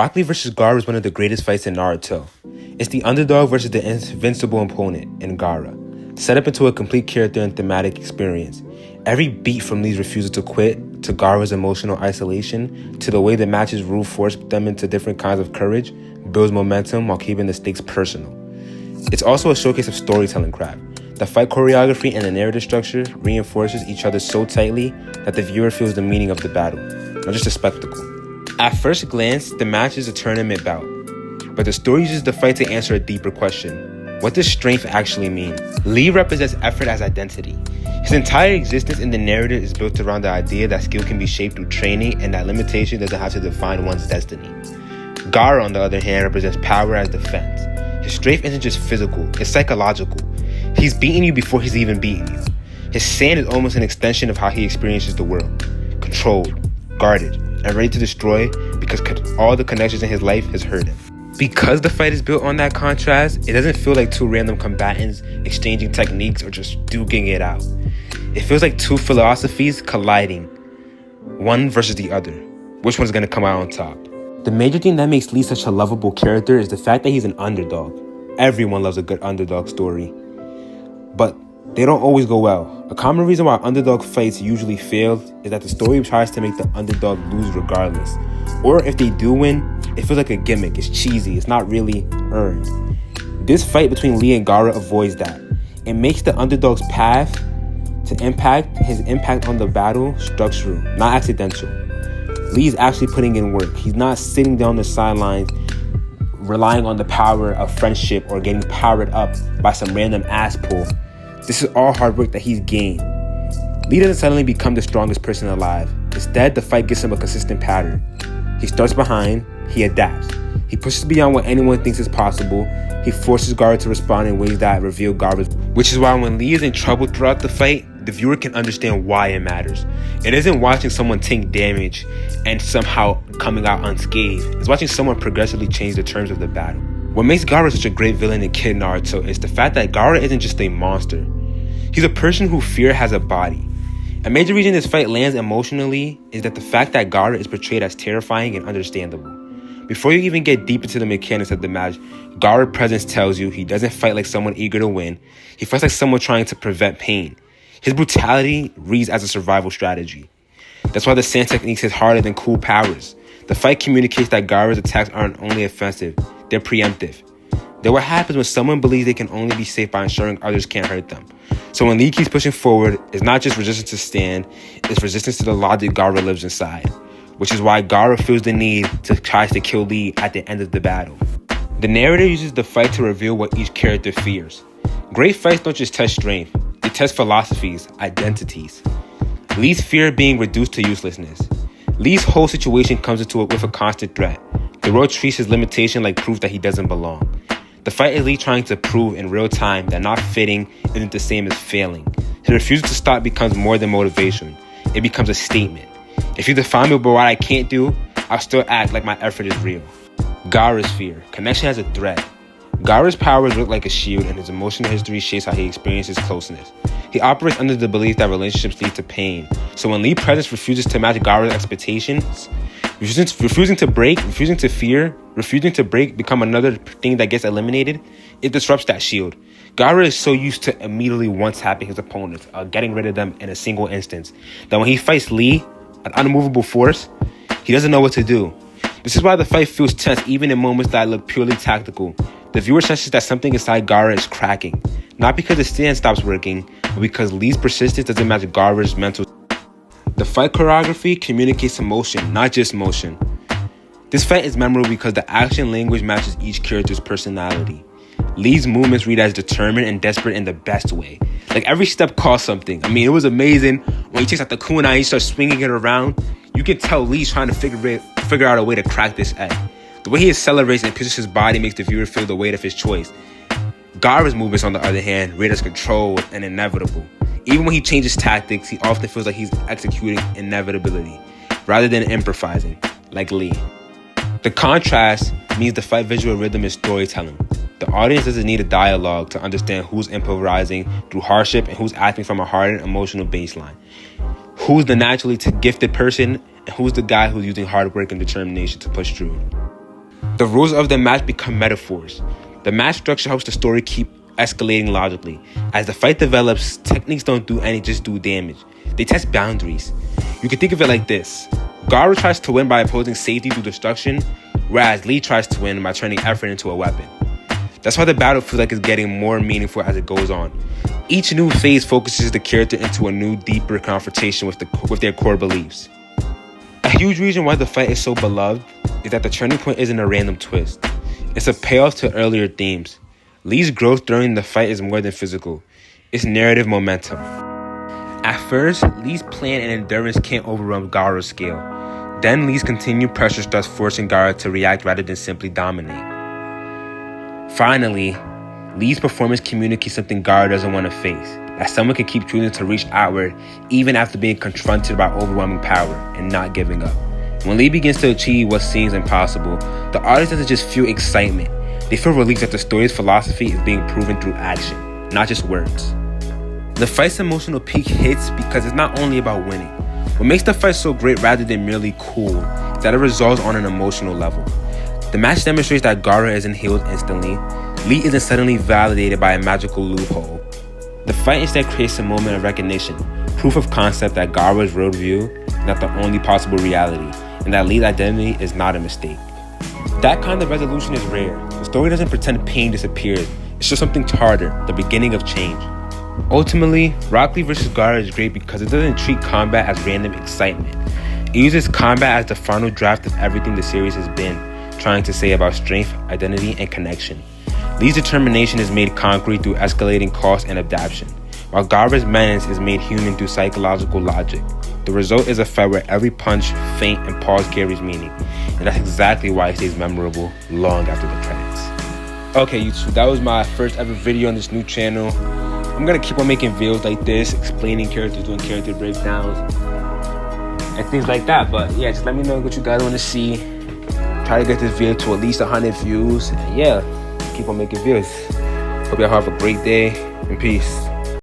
Rock Lee vs Gaara is one of the greatest fights in Naruto. It's the underdog versus the invincible opponent in Gaara, set up into a complete character and thematic experience. Every beat from Lee's refusal to quit, to Gaara's emotional isolation, to the way the match's rule forced them into different kinds of courage, builds momentum while keeping the stakes personal. It's also a showcase of storytelling craft. The fight choreography and the narrative structure reinforces each other so tightly that the viewer feels the meaning of the battle, not just a spectacle. At first glance, the match is a tournament bout, but the story uses the fight to answer a deeper question. What does strength actually mean? Lee represents effort as identity. His entire existence in the narrative is built around the idea that skill can be shaped through training and that limitation doesn't have to define one's destiny. Gaara, on the other hand, represents power as defense. His strength isn't just physical, it's psychological. He's beaten you before he's even beaten you. His sand is almost an extension of how he experiences the world. Controlled, guarded, and ready to destroy because all the connections in his life has hurt him. Because the fight is built on that contrast, it doesn't feel like two random combatants exchanging techniques or just duking it out. It feels like two philosophies colliding, one versus the other. Which one's gonna come out on top? The major thing that makes Lee such a lovable character is the fact that he's an underdog. Everyone loves a good underdog story, but they don't always go well. A common reason why underdog fights usually fail is that the story tries to make the underdog lose regardless. Or if they do win, it feels like a gimmick, it's cheesy, it's not really earned. This fight between Lee and Gaara avoids that. It makes the underdog's path to impact, his impact on the battle, structural, not accidental. Lee's actually putting in work. He's not sitting down the sidelines relying on the power of friendship or getting powered up by some random ass pull. This is all hard work that he's gained. Lee doesn't suddenly become the strongest person alive. Instead, the fight gives him a consistent pattern. He starts behind, he adapts. He pushes beyond what anyone thinks is possible. He forces Gaara to respond in ways that reveal Gaara's... Which is why when Lee is in trouble throughout the fight, the viewer can understand why it matters. It isn't watching someone take damage and somehow coming out unscathed. It's watching someone progressively change the terms of the battle. What makes Gaara such a great villain in Kid Naruto is the fact that Gaara isn't just a monster. He's a person who fear has a body. A major reason this fight lands emotionally is that the fact that Gaara is portrayed as terrifying and understandable. Before you even get deep into the mechanics of the match, Gaara's presence tells you he doesn't fight like someone eager to win. He fights like someone trying to prevent pain. His brutality reads as a survival strategy. That's why the sand techniques hit harder than cool powers. The fight communicates that Gaara's attacks aren't only offensive, they're preemptive. They're what happens when someone believes they can only be safe by ensuring others can't hurt them. So when Lee keeps pushing forward, it's not just resistance to stand, it's resistance to the logic Gaara lives inside. Which is why Gaara feels the need to try to kill Lee at the end of the battle. The narrator uses the fight to reveal what each character fears. Great fights don't just test strength, they test philosophies, identities. Lee's fear of being reduced to uselessness. Lee's whole situation comes into it with a constant threat. The world treats his limitation like proof that he doesn't belong. The fight is Lee trying to prove in real time that not fitting isn't the same as failing. His refusal to stop becomes more than motivation. It becomes a statement. If you define me by what I can't do, I'll still act like my effort is real. Gaara's fear. Connection as a threat. Gaara's powers look like a shield and his emotional history shapes how he experiences closeness. He operates under the belief that relationships lead to pain. So when Lee's presence refuses to match Gaara's expectations, refusing to break, refusing to fear, refusing to break become another thing that gets eliminated, it disrupts that shield. Gaara is so used to immediately one-tapping his opponents, getting rid of them in a single instance, that when he fights Lee, an unmovable force, he doesn't know what to do. This is why the fight feels tense even in moments that look purely tactical. The viewer senses that something inside Gaara is cracking, not because the stand stops working, but because Lee's persistence doesn't match Gaara's mental. The fight choreography communicates emotion, not just motion. This fight is memorable because the action language matches each character's personality. Lee's movements read as determined and desperate in the best way. Like every step costs something. I mean, it was amazing when he takes out the kunai and he starts swinging it around. You can tell Lee's trying to figure out a way to crack this egg. The way he accelerates and pitches his body makes the viewer feel the weight of his choice. Gaara's movements, on the other hand, read as controlled and inevitable. Even when he changes tactics, he often feels like he's executing inevitability rather than improvising, like Lee. The contrast means the fight visual rhythm is storytelling. The audience doesn't need a dialogue to understand who's improvising through hardship and who's acting from a hardened emotional baseline. Who's the naturally gifted person and who's the guy who's using hard work and determination to push through. The rules of the match become metaphors. The match structure helps the story keep escalating logically. As the fight develops, techniques don't just do damage. They test boundaries. You can think of it like this. Gaara tries to win by opposing safety through destruction, whereas Lee tries to win by turning effort into a weapon. That's why the battle feels like it's getting more meaningful as it goes on. Each new phase focuses the character into a new, deeper confrontation with their core beliefs. A huge reason why the fight is so beloved is that the turning point isn't a random twist. It's a payoff to earlier themes. Lee's growth during the fight is more than physical. It's narrative momentum. At first, Lee's plan and endurance can't overwhelm Gaara's scale. Then Lee's continued pressure starts forcing Gaara to react rather than simply dominate. Finally, Lee's performance communicates something Gaara doesn't want to face, that someone can keep choosing to reach outward even after being confronted by overwhelming power and not giving up. When Lee begins to achieve what seems impossible, the audience doesn't just feel excitement. They feel relief that the story's philosophy is being proven through action, not just words. The fight's emotional peak hits because it's not only about winning. What makes the fight so great rather than merely cool is that it resolves on an emotional level. The match demonstrates that Gaara isn't healed instantly. Lee isn't suddenly validated by a magical loophole. The fight instead creates a moment of recognition, proof of concept that Gaara's worldview is not the only possible reality, and that Lee's identity is not a mistake. That kind of resolution is rare. The story doesn't pretend pain disappears. It's just something harder, the beginning of change. Ultimately, Rock Lee vs. Gaara is great because it doesn't treat combat as random excitement. It uses combat as the final draft of everything the series has been trying to say about strength, identity, and connection. Lee's determination is made concrete through escalating cost and adaptation, while Gaara's menace is made human through psychological logic. The result is a fight where every punch, feint, and pause carries meaning, and that's exactly why it stays memorable long after the credits. Okay, YouTube, that was my first ever video on this new channel. I'm gonna keep on making videos like this, explaining characters, doing character breakdowns, and things like that. But yeah, just let me know what you guys want to see. Try to get this video to at least 100 views. And yeah, keep on making videos. Hope y'all have a great day, and peace.